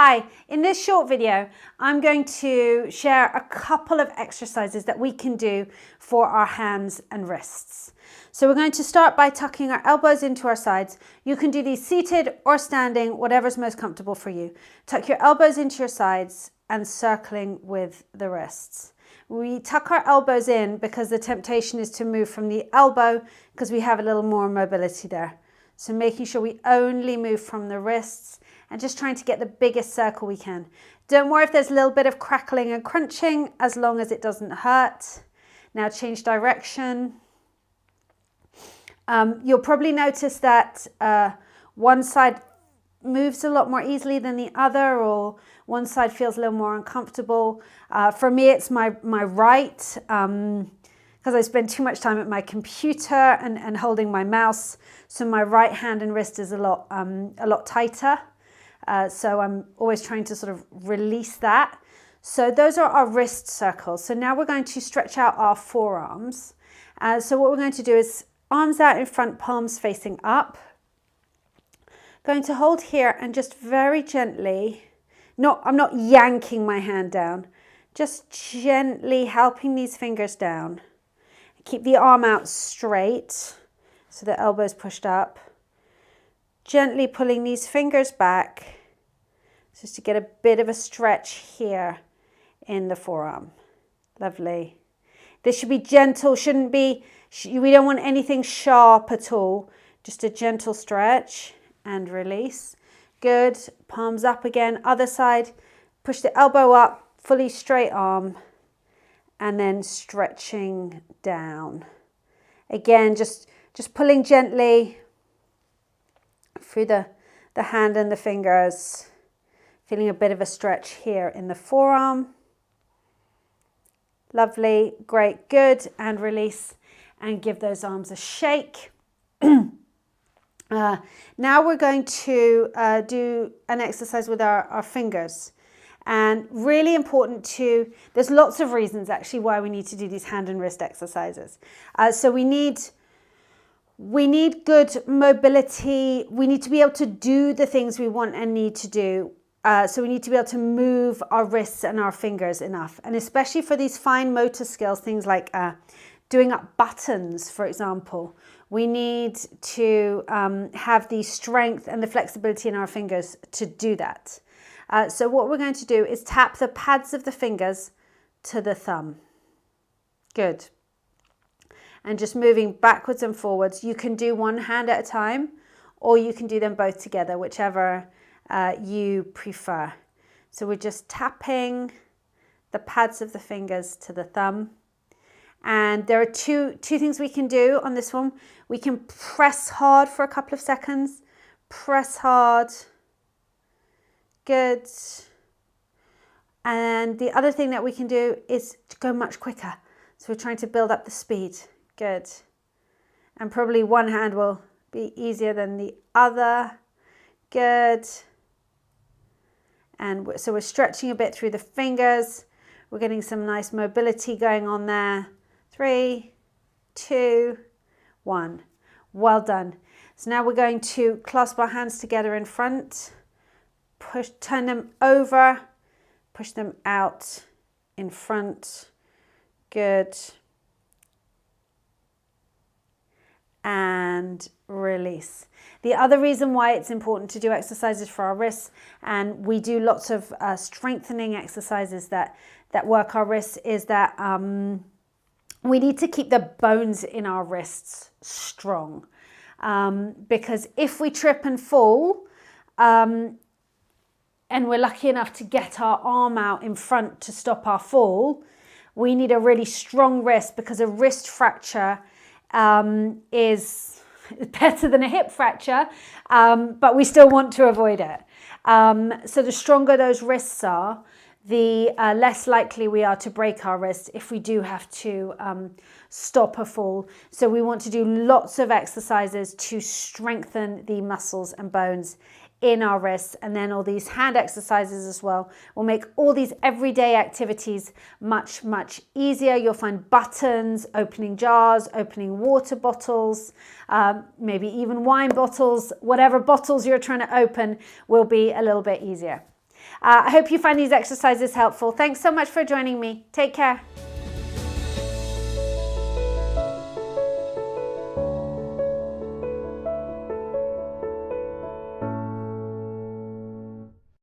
Hi, in this short video, I'm going to share a couple of exercises that we can do for our hands and wrists. So we're going to start by tucking our elbows into our sides. You can do these seated or standing, whatever's most comfortable for you. Tuck your elbows into your sides and circling with the wrists. We tuck our elbows in because the temptation is to move from the elbow because we have a little more mobility there. So making sure we only move from the wrists and just trying to get the biggest circle we can. Don't worry if there's a little bit of crackling and crunching, as long as it doesn't hurt. Now change direction. You'll probably notice that one side moves a lot more easily than the other, or one side feels a little more uncomfortable. For me, it's my right, because I spend too much time at my computer and holding my mouse. So my right hand and wrist is a lot tighter. So I'm always trying to sort of release that. So those are our wrist circles. So now we're going to stretch out our forearms. So what we're going to do is arms out in front, palms facing up. Going to hold here and just very gently, I'm not yanking my hand down, just gently helping these fingers down. Keep the arm out straight so the elbow's pushed up. Gently pulling these fingers back just to get a bit of a stretch here in the forearm. Lovely. This should be gentle, we don't want anything sharp at all. Just a gentle stretch and release. Good. Palms up again. Other side. Push the elbow up, fully straight arm, and then stretching down. Again, just pulling gently through the hand and the fingers. Feeling a bit of a stretch here in the forearm. Lovely, great, good. And release and give those arms a shake. Now we're going to do an exercise with our fingers. And really important there's lots of reasons actually why we need to do these hand and wrist exercises. So we need good mobility. We need to be able to do the things we want and need to do. So we need to be able to move our wrists and our fingers enough. And especially for these fine motor skills, things like doing up buttons, for example, we need to have the strength and the flexibility in our fingers to do that. So what we're going to do is tap the pads of the fingers to the thumb. Good. And just moving backwards and forwards. You can do one hand at a time, or you can do them both together, whichever you prefer. So we're just tapping the pads of the fingers to the thumb. And there are two things we can do on this one. We can press hard for a couple of seconds. Press hard. Good. And the other thing that we can do is to go much quicker. So we're trying to build up the speed. Good. And probably one hand will be easier than the other. Good. And so we're stretching a bit through the fingers. We're getting some nice mobility going on there. 3, 2, 1. Well done. So now we're going to clasp our hands together in front. Turn them over. Push them out in front. Good. And release. The other reason why it's important to do exercises for our wrists, and we do lots of strengthening exercises that work our wrists, is that we need to keep the bones in our wrists strong. Because if we trip and fall, and we're lucky enough to get our arm out in front to stop our fall, we need a really strong wrist, because a wrist fracture is better than a hip fracture, but we still want to avoid it. So the stronger those wrists are, the less likely we are to break our wrist if we do have to stop a fall. So we want to do lots of exercises to strengthen the muscles and bones in our wrists, and then all these hand exercises as well will make all these everyday activities much easier. You'll find buttons, opening jars, opening water bottles, maybe even wine bottles, whatever bottles you're trying to open will be a little bit easier. I hope you find these exercises helpful. Thanks so much for joining me. Take care.